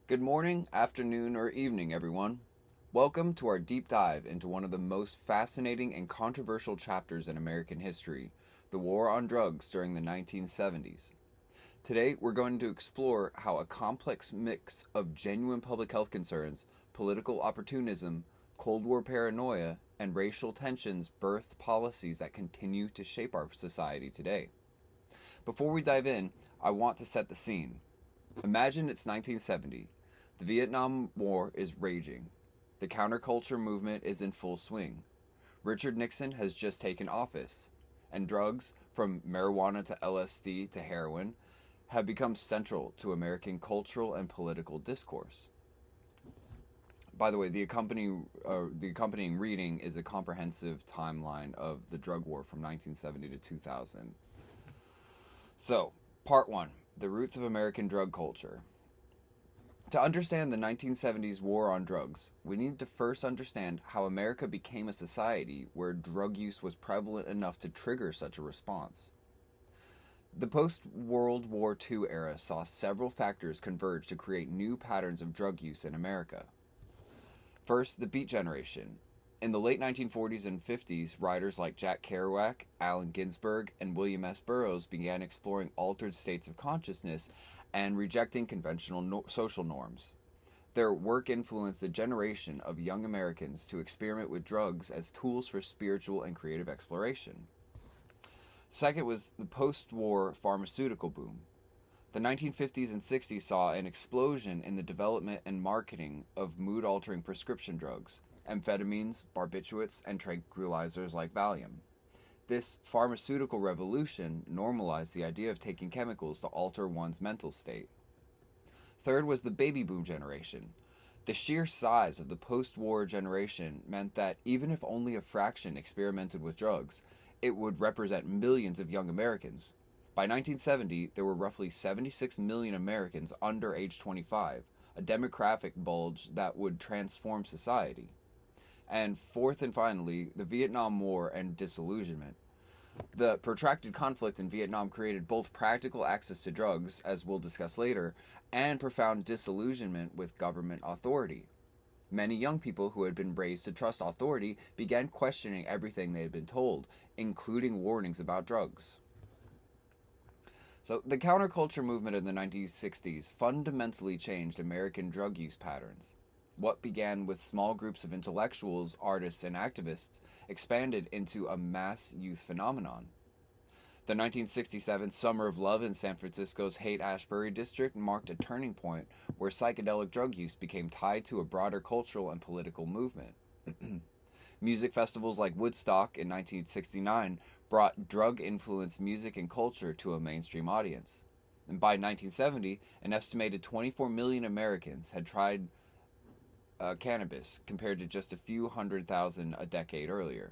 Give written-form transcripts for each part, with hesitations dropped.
Good morning, afternoon, or evening, everyone. Welcome to our deep dive into one of the most fascinating and controversial chapters in American history, the War on Drugs during the 1970s. Today, we're going to explore how a complex mix of genuine public health concerns, political opportunism, Cold War paranoia, and racial tensions birthed policies that continue to shape our society today. Before we dive in, I want to set the scene. Imagine it's 1970. The Vietnam War is raging. The counterculture movement is in full swing. Richard Nixon has just taken office, and drugs, from marijuana to LSD to heroin, have become central to American cultural and political discourse. By the way, the accompanying reading is a comprehensive timeline of the drug war from 1970 to 2000. So, Part 1: The Roots of American Drug Culture. To understand the 1970s war on drugs, we need to first understand how America became a society where drug use was prevalent enough to trigger such a response. The post-World War II era saw several factors converge to create new patterns of drug use in America. First, the Beat Generation. In the late 1940s and 50s, writers like Jack Kerouac, Allen Ginsberg, and William S. Burroughs began exploring altered states of consciousness and rejecting conventional social norms. Their work influenced a generation of young Americans to experiment with drugs as tools for spiritual and creative exploration. Second was the post-war pharmaceutical boom. The 1950s and 60s saw an explosion in the development and marketing of mood-altering prescription drugs, amphetamines, barbiturates, and tranquilizers like Valium. This pharmaceutical revolution normalized the idea of taking chemicals to alter one's mental state. Third was the baby boom generation. The sheer size of the post-war generation meant that even if only a fraction experimented with drugs, it would represent millions of young Americans. By 1970, there were roughly 76 million Americans under age 25, a demographic bulge that would transform society. And fourth and finally, the Vietnam War and disillusionment. The protracted conflict in Vietnam created both practical access to drugs, as we'll discuss later, and profound disillusionment with government authority. Many young people who had been raised to trust authority began questioning everything they had been told, including warnings about drugs. So, the counterculture movement in the 1960s fundamentally changed American drug use patterns. What began with small groups of intellectuals, artists, and activists expanded into a mass youth phenomenon. The 1967 Summer of Love in San Francisco's Haight-Ashbury district marked a turning point where psychedelic drug use became tied to a broader cultural and political movement. Music festivals like Woodstock in 1969 brought drug-influenced music and culture to a mainstream audience. And by 1970, an estimated 24 million Americans had tried cannabis, compared to just a few 100,000 a decade earlier.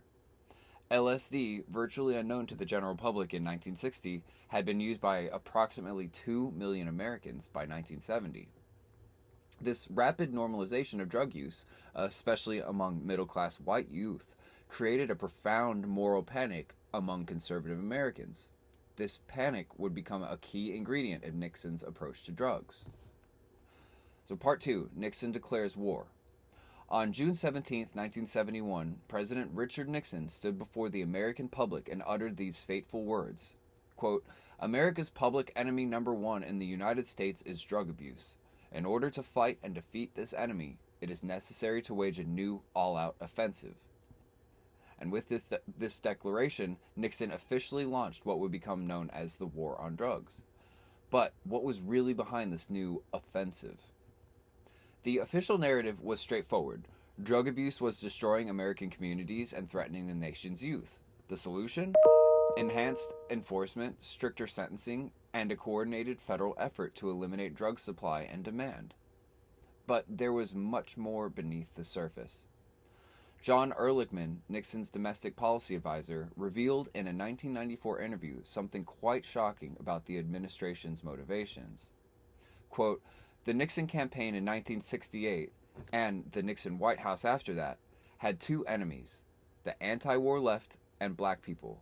LSD, virtually unknown to the general public in 1960, had been used by approximately 2 million Americans by 1970. This rapid normalization of drug use, especially among middle-class white youth, created a profound moral panic among conservative Americans. This panic would become a key ingredient in Nixon's approach to drugs. So Part 2, Nixon declares war. On June 17, 1971, President Richard Nixon stood before the American public and uttered these fateful words, quote, "America's public enemy number one in the United States is drug abuse. In order to fight and defeat this enemy, it is necessary to wage a new all-out offensive." And with this declaration, Nixon officially launched what would become known as the War on Drugs. But what was really behind this new offensive? The official narrative was straightforward. Drug abuse was destroying American communities and threatening the nation's youth. The solution? Enhanced enforcement, stricter sentencing, and a coordinated federal effort to eliminate drug supply and demand. But there was much more beneath the surface. John Ehrlichman, Nixon's domestic policy advisor, revealed in a 1994 interview something quite shocking about the administration's motivations. Quote, "The Nixon campaign in 1968, and the Nixon White House after that, had two enemies, the anti-war left and black people.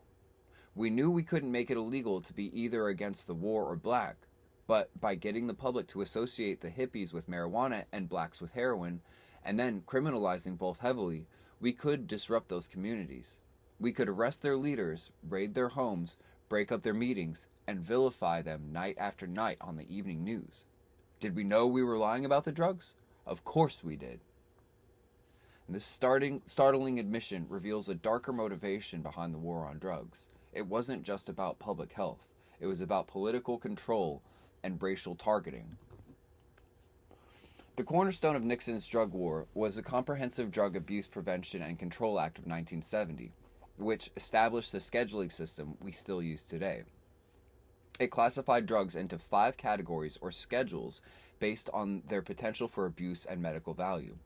We knew we couldn't make it illegal to be either against the war or black, but by getting the public to associate the hippies with marijuana and blacks with heroin, and then criminalizing both heavily, we could disrupt those communities. We could arrest their leaders, raid their homes, break up their meetings, and vilify them night after night on the evening news. Did we know we were lying about the drugs? Of course we did. And this startling admission reveals a darker motivation behind the war on drugs. It wasn't just about public health. It was about political control and racial targeting. The cornerstone of Nixon's drug war was the Comprehensive Drug Abuse Prevention and Control Act of 1970, which established the scheduling system we still use today. It classified drugs into 5 categories or schedules based on their potential for abuse and medical value.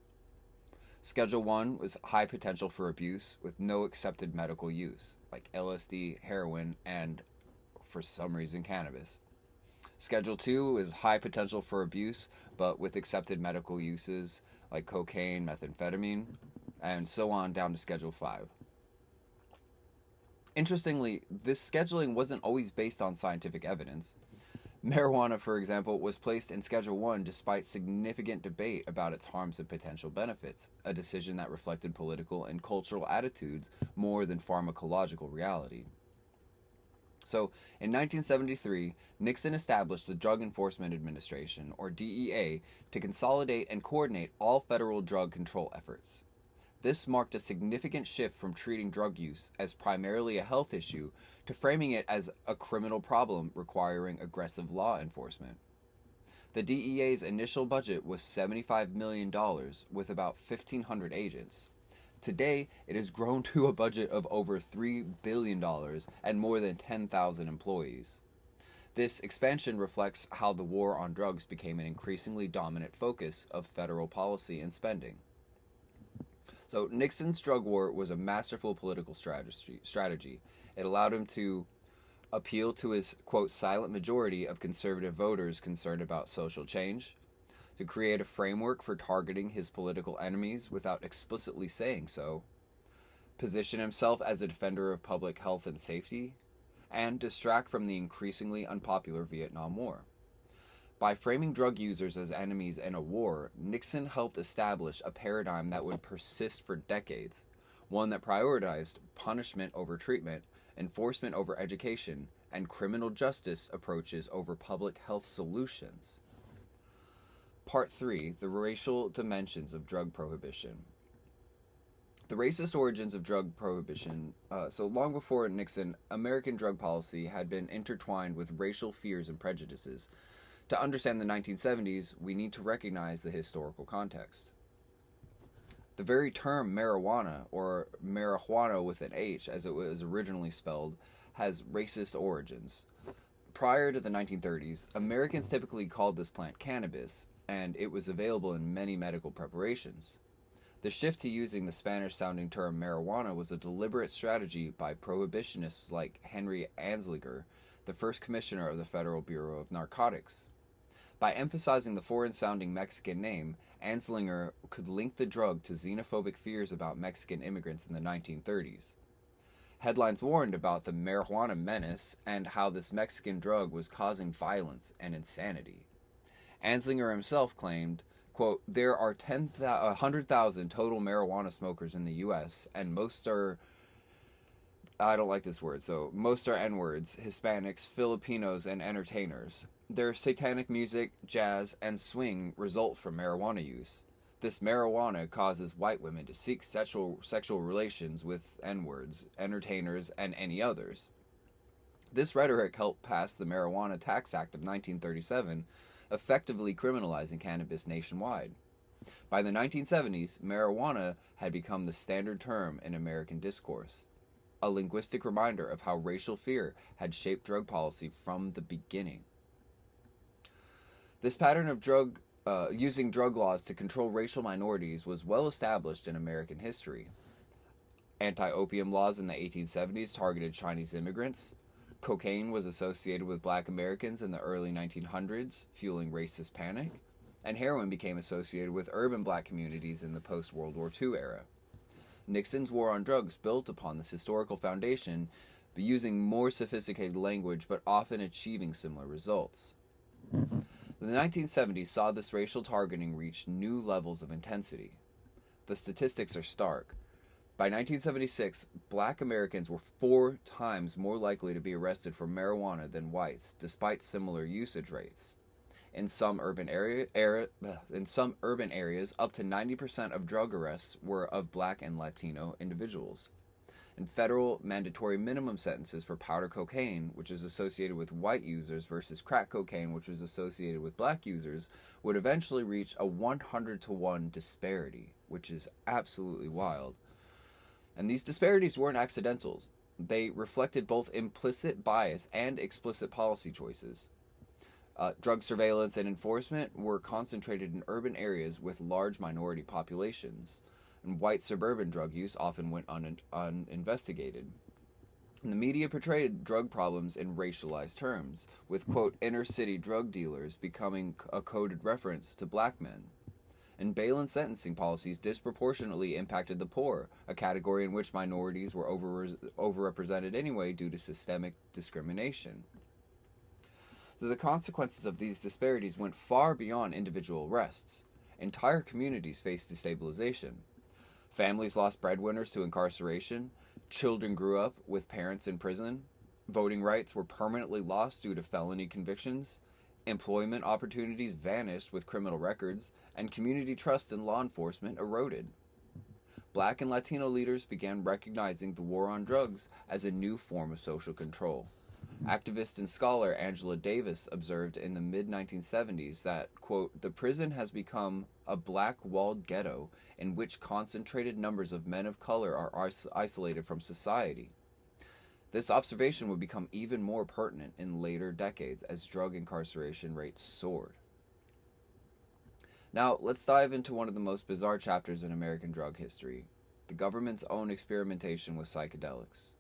Schedule 1 was high potential for abuse with no accepted medical use, like LSD, heroin, and, for some reason, cannabis. Schedule 2 is high potential for abuse, but with accepted medical uses, like cocaine, methamphetamine, and so on down to Schedule 5. Interestingly, this scheduling wasn't always based on scientific evidence. Marijuana, for example, was placed in Schedule 1 despite significant debate about its harms and potential benefits, a decision that reflected political and cultural attitudes more than pharmacological reality. So, in 1973, Nixon established the Drug Enforcement Administration, or DEA, to consolidate and coordinate all federal drug control efforts. This marked a significant shift from treating drug use as primarily a health issue to framing it as a criminal problem requiring aggressive law enforcement. The DEA's initial budget was $75 million with about 1,500 agents. Today, it has grown to a budget of over $3 billion and more than 10,000 employees. This expansion reflects how the war on drugs became an increasingly dominant focus of federal policy and spending. So Nixon's drug war was a masterful political strategy. It allowed him to appeal to his, quote, silent majority of conservative voters concerned about social change, to create a framework for targeting his political enemies without explicitly saying so, position himself as a defender of public health and safety, and distract from the increasingly unpopular Vietnam War. By framing drug users as enemies in a war, Nixon helped establish a paradigm that would persist for decades, one that prioritized punishment over treatment, enforcement over education, and criminal justice approaches over public health solutions. Part 3. The Racial Dimensions of Drug Prohibition. The racist origins of drug prohibition. So long before Nixon, American drug policy had been intertwined with racial fears and prejudices. To understand the 1970s, we need to recognize the historical context. The very term marijuana, or marijuana with an H as it was originally spelled, has racist origins. Prior to the 1930s, Americans typically called this plant cannabis, and it was available in many medical preparations. The shift to using the Spanish-sounding term marijuana was a deliberate strategy by prohibitionists like Henry Anslinger, the first commissioner of the Federal Bureau of Narcotics. By emphasizing the foreign-sounding Mexican name, Anslinger could link the drug to xenophobic fears about Mexican immigrants in the 1930s. Headlines warned about the marijuana menace and how this Mexican drug was causing violence and insanity. Anslinger himself claimed, quote, there are 100,000 total marijuana smokers in the U.S., and most are, I don't like this word, so most are N-words, Hispanics, Filipinos, and entertainers. Their satanic music, jazz, and swing result from marijuana use. This marijuana causes white women to seek sexual relations with N-words, entertainers, and any others. This rhetoric helped pass the Marijuana Tax Act of 1937, effectively criminalizing cannabis nationwide. By the 1970s, marijuana had become the standard term in American discourse, a linguistic reminder of how racial fear had shaped drug policy from the beginning. This pattern of using drug laws to control racial minorities was well established in American history. Anti-opium laws in the 1870s targeted Chinese immigrants. Cocaine was associated with black Americans in the early 1900s, fueling racist panic. And heroin became associated with urban black communities in the post-World War II era. Nixon's war on drugs built upon this historical foundation, using more sophisticated language but often achieving similar results. The 1970s saw this racial targeting reach new levels of intensity. The statistics are stark. By 1976, black Americans were 4 times more likely to be arrested for marijuana than whites, despite similar usage rates. In some urban areas, up to 90% of drug arrests were of black and Latino individuals. And federal mandatory minimum sentences for powder cocaine, which is associated with white users, versus crack cocaine, which was associated with black users, would eventually reach a 100-to-1 disparity, which is absolutely wild. And these disparities weren't accidentals. They reflected both implicit bias and explicit policy choices. Drug surveillance and enforcement were concentrated in urban areas with large minority populations, and white suburban drug use often went uninvestigated. And the media portrayed drug problems in racialized terms, with, quote, inner-city drug dealers becoming a coded reference to black men. And bail and sentencing policies disproportionately impacted the poor, a category in which minorities were overrepresented anyway due to systemic discrimination. So the consequences of these disparities went far beyond individual arrests. Entire communities faced destabilization. Families lost breadwinners to incarceration. Children grew up with parents in prison. Voting rights were permanently lost due to felony convictions. Employment opportunities vanished with criminal records, and community trust in law enforcement eroded. Black and Latino leaders began recognizing the war on drugs as a new form of social control. Activist and scholar Angela Davis observed in the mid-1970s that, quote, the prison has become a black walled ghetto in which concentrated numbers of men of color are isolated from society. This observation would become even more pertinent in later decades as drug incarceration rates soared. Now, let's dive into one of the most bizarre chapters in American drug history, the government's own experimentation with psychedelics.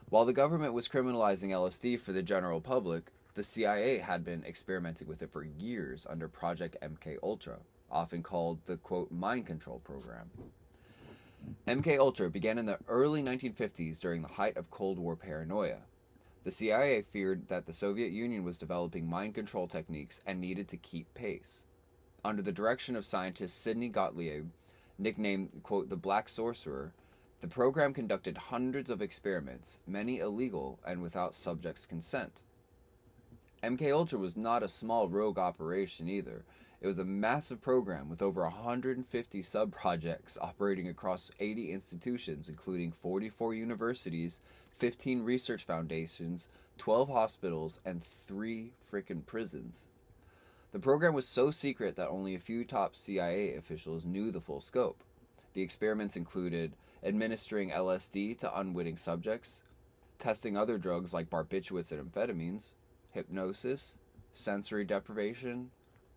While the government was criminalizing LSD for the general public, the CIA had been experimenting with it for years under Project MKUltra, often called the, quote, mind control program. MKUltra began in the early 1950s during the height of Cold War paranoia. The CIA feared that the Soviet Union was developing mind control techniques and needed to keep pace. Under the direction of scientist Sidney Gottlieb, nicknamed, quote, the Black Sorcerer, the program conducted hundreds of experiments, many illegal and without subjects' consent. MKUltra was not a small rogue operation either. It was a massive program with over 150 sub-projects operating across 80 institutions, including 44 universities, 15 research foundations, 12 hospitals, and 3 frickin' prisons. The program was so secret that only a few top CIA officials knew the full scope. The experiments included administering LSD to unwitting subjects, testing other drugs like barbiturates and amphetamines, hypnosis, sensory deprivation,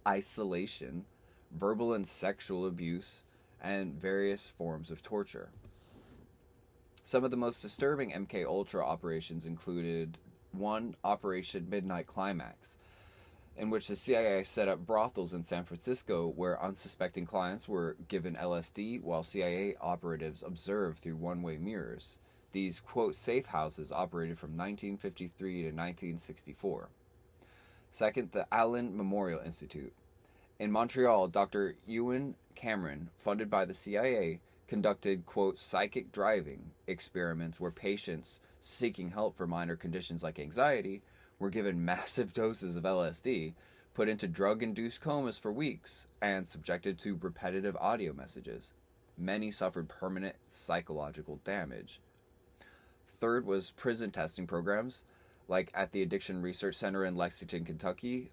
isolation, verbal and sexual abuse, and various forms of torture. Some of the most disturbing MKUltra operations included 1. Operation Midnight Climax, in which the CIA set up brothels in San Francisco where unsuspecting clients were given LSD while CIA operatives observed through one-way mirrors. These, quote, safe houses operated from 1953 to 1964. Second, the Allen Memorial Institute. In Montreal, Dr. Ewan Cameron, funded by the CIA, conducted, quote, psychic driving experiments where patients seeking help for minor conditions like anxiety were given massive doses of LSD, put into drug-induced comas for weeks, and subjected to repetitive audio messages. Many suffered permanent psychological damage. Third was prison testing programs, like at the Addiction Research Center in Lexington, Kentucky,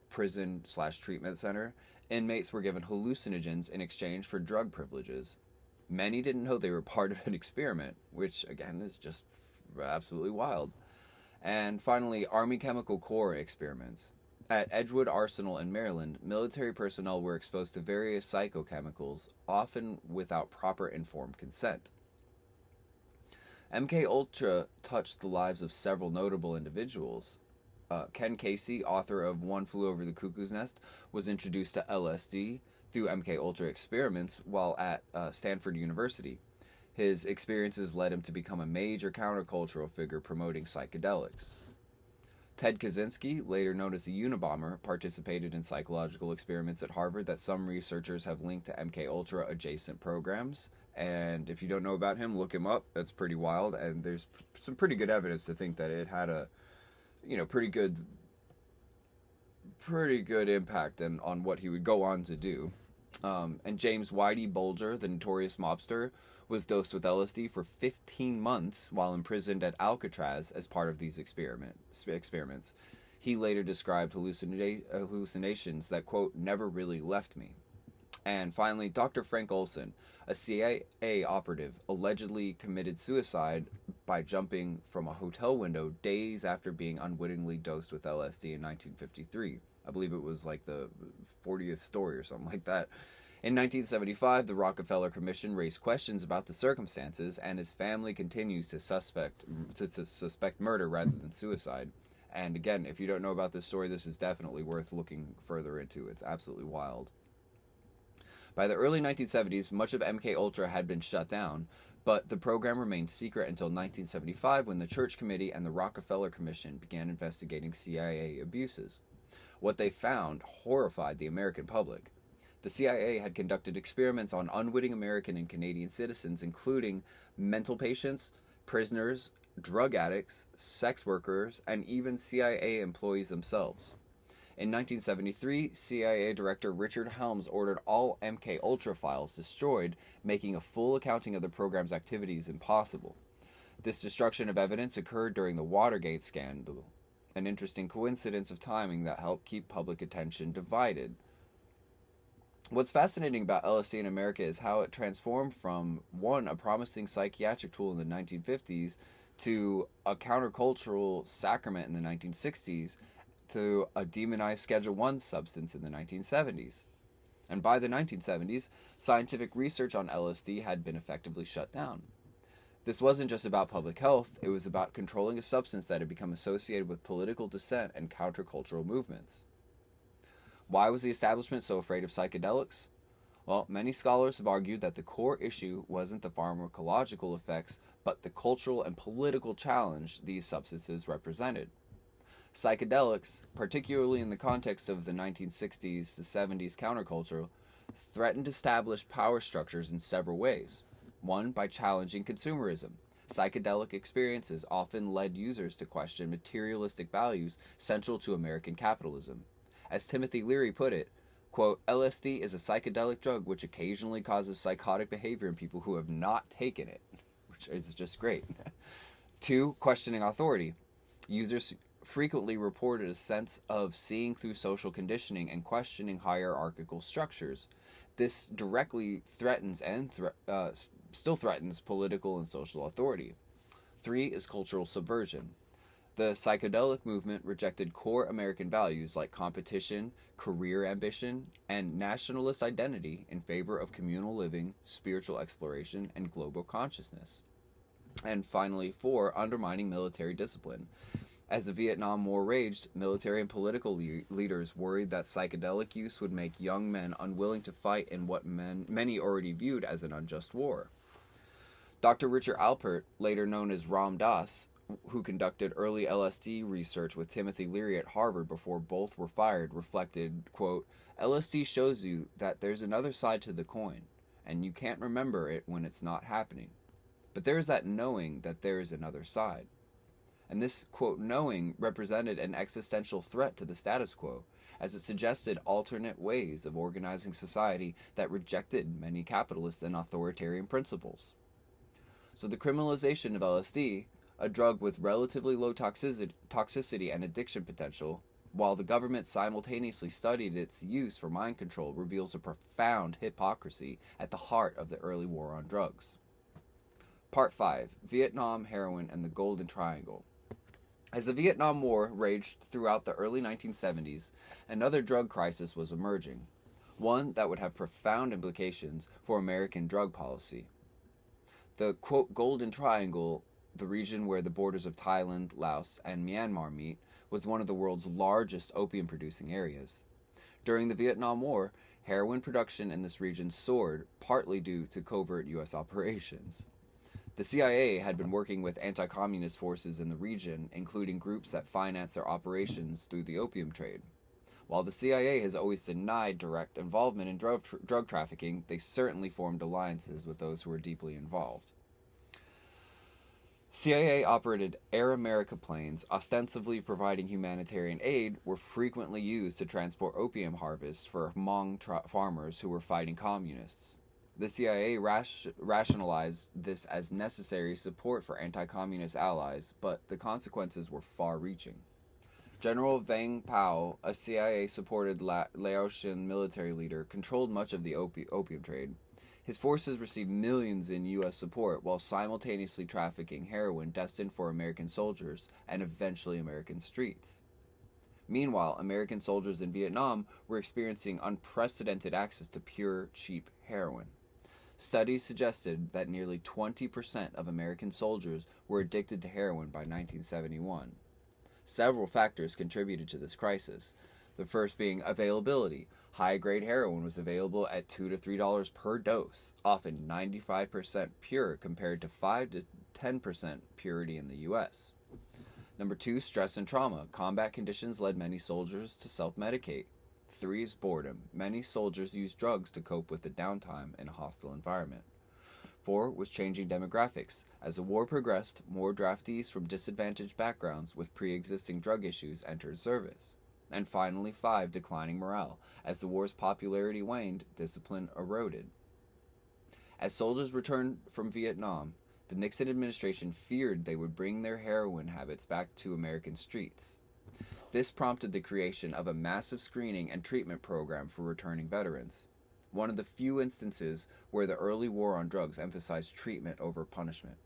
prison/treatment center. Inmates were given hallucinogens in exchange for drug privileges. Many didn't know they were part of an experiment, which, again, is just absolutely wild. And finally, Army Chemical Corps experiments. At Edgewood Arsenal in Maryland, military personnel were exposed to various psychochemicals, often without proper informed consent. MKUltra touched the lives of several notable individuals. Ken Casey, author of One Flew Over the Cuckoo's Nest, was introduced to LSD through MKUltra experiments while at Stanford University. His experiences led him to become a major countercultural figure promoting psychedelics. Ted Kaczynski, later known as the Unabomber, participated in psychological experiments at Harvard that some researchers have linked to MKUltra adjacent programs. And if you don't know about him, look him up. That's pretty wild. And there's some pretty good evidence to think that it had a, pretty good impact on what he would go on to do. And James Whitey Bulger, the notorious mobster, was dosed with LSD for 15 months while imprisoned at Alcatraz as part of these experiments. He later described hallucinations that, quote, never really left me. And finally, Dr. Frank Olson, a CIA operative, allegedly committed suicide by jumping from a hotel window days after being unwittingly dosed with LSD in 1953. I believe it was like the 40th story or something like that. In 1975, the Rockefeller Commission raised questions about the circumstances, and his family continues to suspect murder rather than suicide. And again, if you don't know about this story, this is definitely worth looking further into. It's absolutely wild. By the early 1970s, much of MKUltra had been shut down, but the program remained secret until 1975 when the Church Committee and the Rockefeller Commission began investigating CIA abuses. What they found horrified the American public. The CIA had conducted experiments on unwitting American and Canadian citizens, including mental patients, prisoners, drug addicts, sex workers, and even CIA employees themselves. In 1973, CIA Director Richard Helms ordered all MKUltra files destroyed, making a full accounting of the program's activities impossible. This destruction of evidence occurred during the Watergate scandal, an interesting coincidence of timing that helped keep public attention divided. What's fascinating about LSD in America is how it transformed from, one, a promising psychiatric tool in the 1950s to a countercultural sacrament in the 1960s to a demonized Schedule I substance in the 1970s. And by the 1970s, scientific research on LSD had been effectively shut down. This wasn't just about public health, it was about controlling a substance that had become associated with political dissent and countercultural movements. Why was the establishment so afraid of psychedelics? Well, many scholars have argued that the core issue wasn't the pharmacological effects, but the cultural and political challenge these substances represented. Psychedelics, particularly in the context of the 1960s to 70s counterculture, threatened established power structures in several ways. One, by challenging consumerism. Psychedelic experiences often led users to question materialistic values central to American capitalism. As Timothy Leary put it, quote, LSD is a psychedelic drug which occasionally causes psychotic behavior in people who have not taken it, which is just great. Two, questioning authority. Users frequently reported a sense of seeing through social conditioning and questioning hierarchical structures. This directly threatens and still threatens political and social authority. Three is cultural subversion. The psychedelic movement rejected core American values like competition, career ambition, and nationalist identity in favor of communal living, spiritual exploration, and global consciousness. And finally, four, undermining military discipline. As the Vietnam War raged, military and political leaders worried that psychedelic use would make young men unwilling to fight in what many already viewed as an unjust war. Dr. Richard Alpert, later known as Ram Dass, who conducted early LSD research with Timothy Leary at Harvard before both were fired, reflected, quote, LSD shows you that there's another side to the coin, and you can't remember it when it's not happening. But there is that knowing that there is another side. And this, quote, knowing represented an existential threat to the status quo, as it suggested alternate ways of organizing society that rejected many capitalist and authoritarian principles. So the criminalization of LSD, a drug with relatively low toxicity and addiction potential, while the government simultaneously studied its use for mind control, reveals a profound hypocrisy at the heart of the early war on drugs. Part 5. Vietnam, Heroin, and the Golden Triangle. As the Vietnam War raged throughout the early 1970s, another drug crisis was emerging, one that would have profound implications for American drug policy. The, quote, Golden Triangle, the region where the borders of Thailand, Laos, and Myanmar meet, was one of the world's largest opium-producing areas. During the Vietnam War, heroin production in this region soared, partly due to covert U.S. operations. The CIA had been working with anti-communist forces in the region, including groups that financed their operations through the opium trade. While the CIA has always denied direct involvement in drug trafficking, they certainly formed alliances with those who were deeply involved. CIA operated Air America planes, ostensibly providing humanitarian aid, were frequently used to transport opium harvests for Hmong farmers who were fighting communists. The CIA rationalized this as necessary support for anti-communist allies, but the consequences were far-reaching. General Vang Pao, a CIA-supported Laotian military leader, controlled much of the opium trade. His forces received millions in U.S. support while simultaneously trafficking heroin destined for American soldiers and eventually American streets. Meanwhile, American soldiers in Vietnam were experiencing unprecedented access to pure, cheap heroin. Studies suggested that nearly 20% of American soldiers were addicted to heroin by 1971. Several factors contributed to this crisis. The first being availability. High-grade heroin was available at $2 to $3 per dose, often 95% pure compared to 5 to 10% purity in the U.S. Number 2, stress and trauma. Combat conditions led many soldiers to self-medicate. 3 is boredom. Many soldiers used drugs to cope with the downtime in a hostile environment. 4 was changing demographics. As the war progressed, more draftees from disadvantaged backgrounds with pre-existing drug issues entered service. And finally, 5, declining morale. As the war's popularity waned, discipline eroded. As soldiers returned from Vietnam, the Nixon administration feared they would bring their heroin habits back to American streets. This prompted the creation of a massive screening and treatment program for returning veterans. One of the few instances where the early war on drugs emphasized treatment over punishment.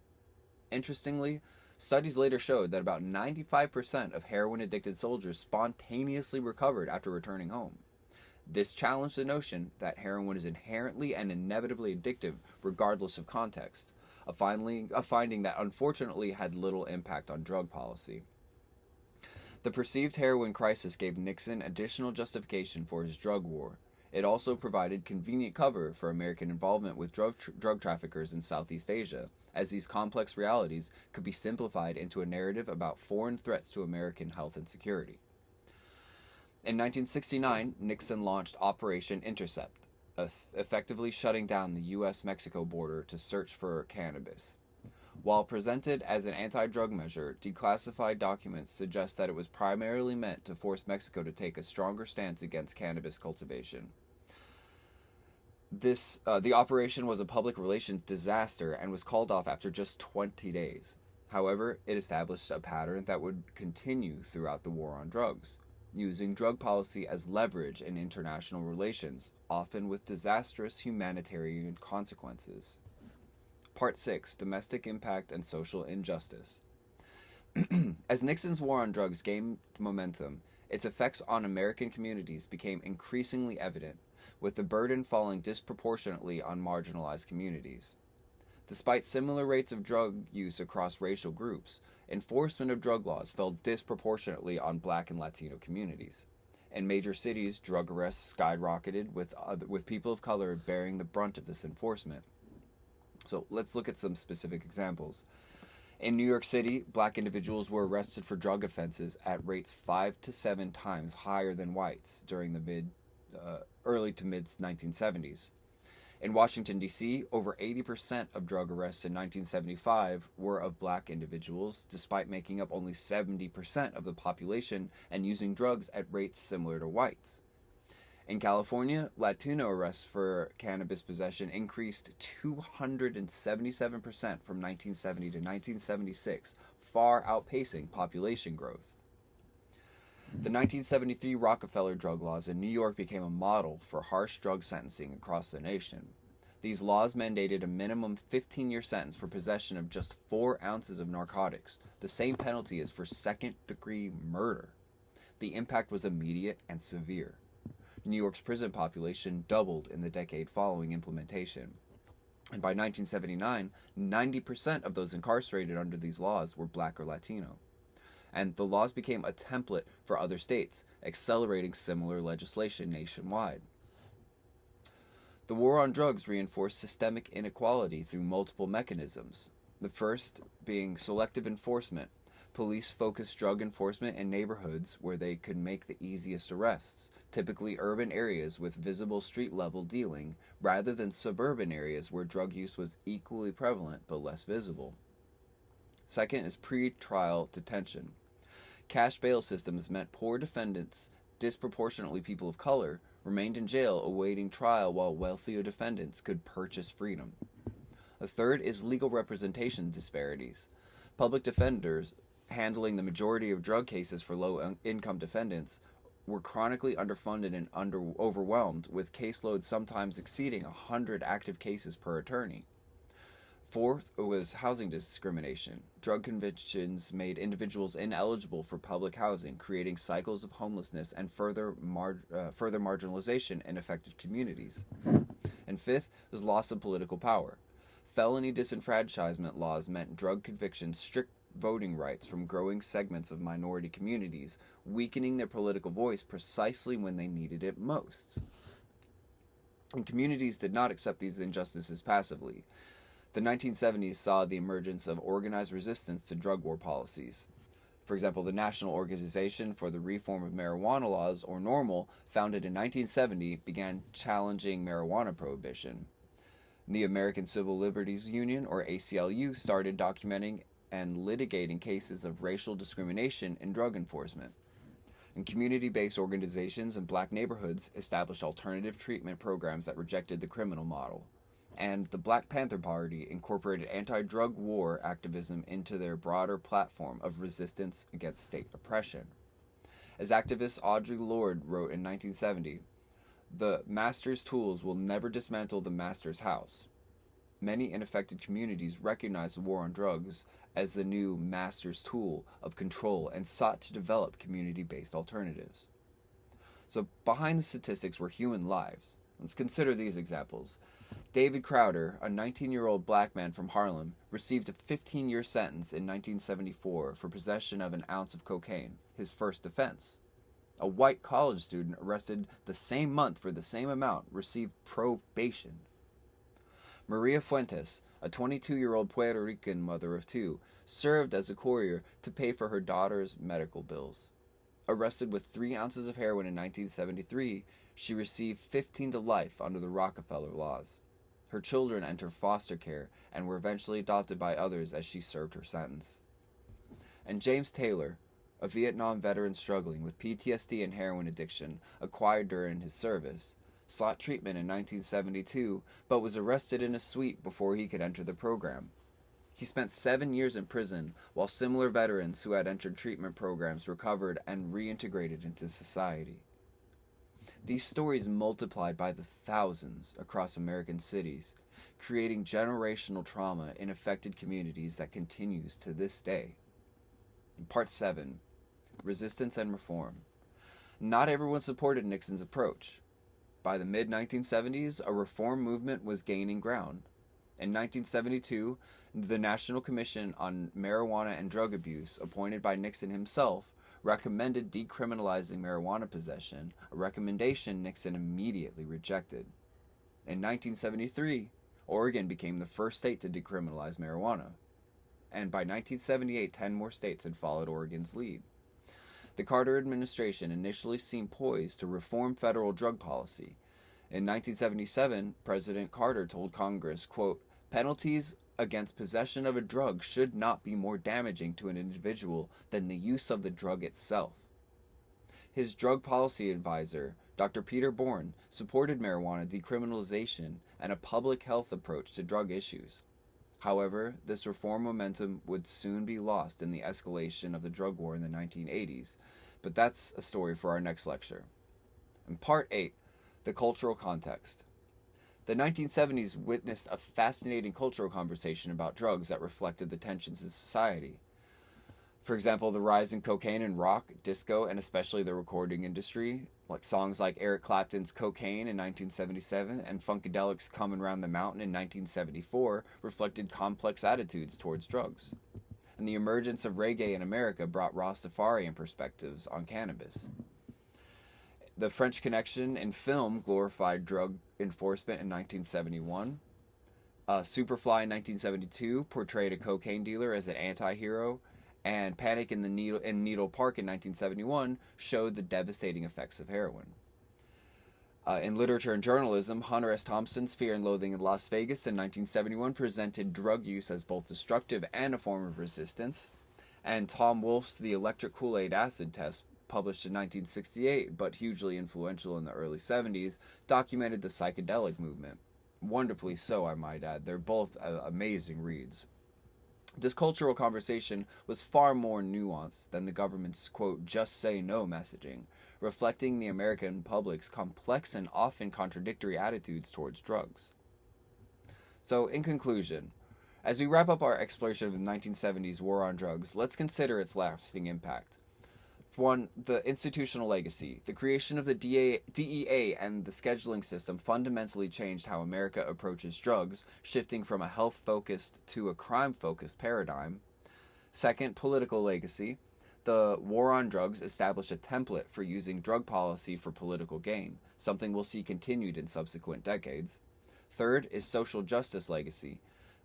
Interestingly, studies later showed that about 95% of heroin-addicted soldiers spontaneously recovered after returning home. This challenged the notion that heroin is inherently and inevitably addictive regardless of context, a finding that unfortunately had little impact on drug policy. The perceived heroin crisis gave Nixon additional justification for his drug war. It also provided convenient cover for American involvement with drug traffickers in Southeast Asia, as these complex realities could be simplified into a narrative about foreign threats to American health and security. In 1969, Nixon launched Operation Intercept, effectively shutting down the U.S.-Mexico border to search for cannabis. While presented as an anti-drug measure, declassified documents suggest that it was primarily meant to force Mexico to take a stronger stance against cannabis cultivation. The operation was a public relations disaster and was called off after just 20 days. However, it established a pattern that would continue throughout the war on drugs, using drug policy as leverage in international relations, often with disastrous humanitarian consequences. Part 6, Domestic Impact and Social Injustice. As Nixon's war on drugs gained momentum, its effects on American communities became increasingly evident, with the burden falling disproportionately on marginalized communities. Despite similar rates of drug use across racial groups, enforcement of drug laws fell disproportionately on Black and Latino communities. In major cities, drug arrests skyrocketed, with people of color bearing the brunt of this enforcement. So let's look at some specific examples. In New York City, Black individuals were arrested for drug offenses at rates 5 to 7 times higher than whites during the early to mid 1970s. In Washington, D.C., over 80% of drug arrests in 1975 were of Black individuals, despite making up only 70% of the population and using drugs at rates similar to whites. In California, Latino arrests for cannabis possession increased 277% from 1970 to 1976, far outpacing population growth. The 1973 Rockefeller drug laws in New York became a model for harsh drug sentencing across the nation. These laws mandated a minimum 15-year sentence for possession of just 4 ounces of narcotics, the same penalty as for second-degree murder. The impact was immediate and severe. New York's prison population doubled in the decade following implementation. And by 1979, 90% of those incarcerated under these laws were Black or Latino. And the laws became a template for other states, accelerating similar legislation nationwide. The war on drugs reinforced systemic inequality through multiple mechanisms. The first being selective enforcement. Police focused drug enforcement in neighborhoods where they could make the easiest arrests, typically urban areas with visible street level dealing, rather than suburban areas where drug use was equally prevalent but less visible. Second is pre-trial detention. Cash bail systems meant poor defendants, disproportionately people of color, remained in jail awaiting trial while wealthier defendants could purchase freedom. A third is legal representation disparities. Public defenders, handling the majority of drug cases for low-income defendants, were chronically underfunded and overwhelmed, with caseloads sometimes exceeding 100 active cases per attorney. Fourth was housing discrimination. Drug convictions made individuals ineligible for public housing, creating cycles of homelessness and further marginalization in affected communities. And fifth was loss of political power. Felony disenfranchisement laws meant drug convictions strict voting rights from growing segments of minority communities, weakening their political voice precisely when they needed it most. And communities did not accept these injustices passively. The 1970s saw the emergence of organized resistance to drug war policies. For example, the National Organization for the Reform of Marijuana Laws, or NORML, founded in 1970, began challenging marijuana prohibition. The American Civil Liberties Union, or ACLU, started documenting and litigating cases of racial discrimination in drug enforcement. And community-based organizations in black neighborhoods established alternative treatment programs that rejected the criminal model. And the Black Panther Party incorporated anti-drug war activism into their broader platform of resistance against state oppression. As activist Audre Lorde wrote in 1970, "The master's tools will never dismantle the master's house." Many in affected communities recognized the war on drugs as the new master's tool of control and sought to develop community-based alternatives. So behind the statistics were human lives. Let's consider these examples. David Crowder, a 19-year-old black man from Harlem, received a 15-year sentence in 1974 for possession of an ounce of cocaine, his first offense. A white college student arrested the same month for the same amount received probation. Maria Fuentes, a 22-year-old Puerto Rican mother of two, served as a courier to pay for her daughter's medical bills. Arrested with 3 ounces of heroin in 1973, she received 15 to life under the Rockefeller laws. Her children entered foster care and were eventually adopted by others as she served her sentence. And James Taylor, a Vietnam veteran struggling with PTSD and heroin addiction acquired during his service, sought treatment in 1972 but was arrested in a suite before he could enter the program. He spent 7 years in prison while similar veterans who had entered treatment programs recovered and reintegrated into society. These stories multiplied by the thousands across American cities, creating generational trauma in affected communities that continues to this day. In Part 7, Resistance and Reform. Not everyone supported Nixon's approach. By the mid-1970s, a reform movement was gaining ground. In 1972, the National Commission on Marijuana and Drug Abuse, appointed by Nixon himself, recommended decriminalizing marijuana possession, a recommendation Nixon immediately rejected. In 1973, Oregon became the first state to decriminalize marijuana. And by 1978, 10 more states had followed Oregon's lead. The Carter administration initially seemed poised to reform federal drug policy. In 1977, President Carter told Congress, quote, "Penalties against possession of a drug should not be more damaging to an individual than the use of the drug itself." His drug policy advisor, Dr. Peter Bourne, supported marijuana decriminalization and a public health approach to drug issues. However, this reform momentum would soon be lost in the escalation of the drug war in the 1980s, but that's a story for our next lecture. In Part 8, the cultural context. The 1970s witnessed a fascinating cultural conversation about drugs that reflected the tensions in society. For example, the rise in cocaine in rock, disco, and especially the recording industry, like songs like Eric Clapton's Cocaine in 1977 and Funkadelic's Comin' Round the Mountain in 1974 reflected complex attitudes towards drugs. And the emergence of reggae in America brought Rastafarian perspectives on cannabis. The French Connection in film glorified drug enforcement in 1971. Superfly in 1972 portrayed a cocaine dealer as an anti-hero, and Panic in Needle Park in 1971 showed the devastating effects of heroin. In literature and journalism, Hunter S. Thompson's Fear and Loathing in Las Vegas in 1971 presented drug use as both destructive and a form of resistance, and Tom Wolfe's The Electric Kool-Aid Acid Test, published in 1968 but hugely influential in the early 70s, documented the psychedelic movement. Wonderfully so, I might add. They're both amazing reads. This cultural conversation was far more nuanced than the government's, quote, just say no messaging, reflecting the American public's complex and often contradictory attitudes towards drugs. So, in conclusion, as we wrap up our exploration of the 1970s war on drugs, let's consider its lasting impact. One, the institutional legacy. The creation of the DEA and the scheduling system fundamentally changed how America approaches drugs, shifting from a health-focused to a crime-focused paradigm. Second, political legacy. The war on drugs established a template for using drug policy for political gain, something we'll see continued in subsequent decades. Third is social justice legacy.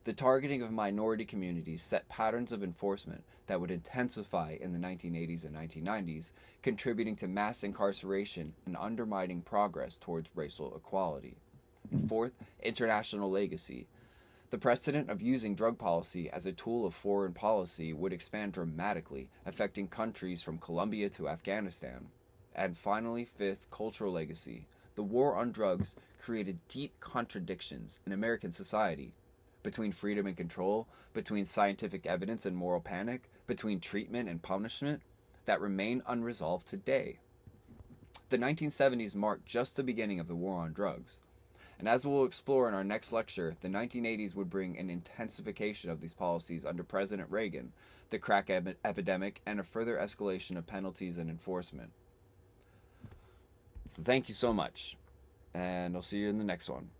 The targeting of minority communities set patterns of enforcement that would intensify in the 1980s and 1990s, contributing to mass incarceration and undermining progress towards racial equality. And fourth, international legacy. The precedent of using drug policy as a tool of foreign policy would expand dramatically, affecting countries from Colombia to Afghanistan. And finally, fifth, cultural legacy. The war on drugs created deep contradictions in American society, between freedom and control, between scientific evidence and moral panic, between treatment and punishment, that remain unresolved today. The 1970s marked just the beginning of the war on drugs. And as we'll explore in our next lecture, the 1980s would bring an intensification of these policies under President Reagan, the crack epidemic, and a further escalation of penalties and enforcement. So thank you so much, and I'll see you in the next one.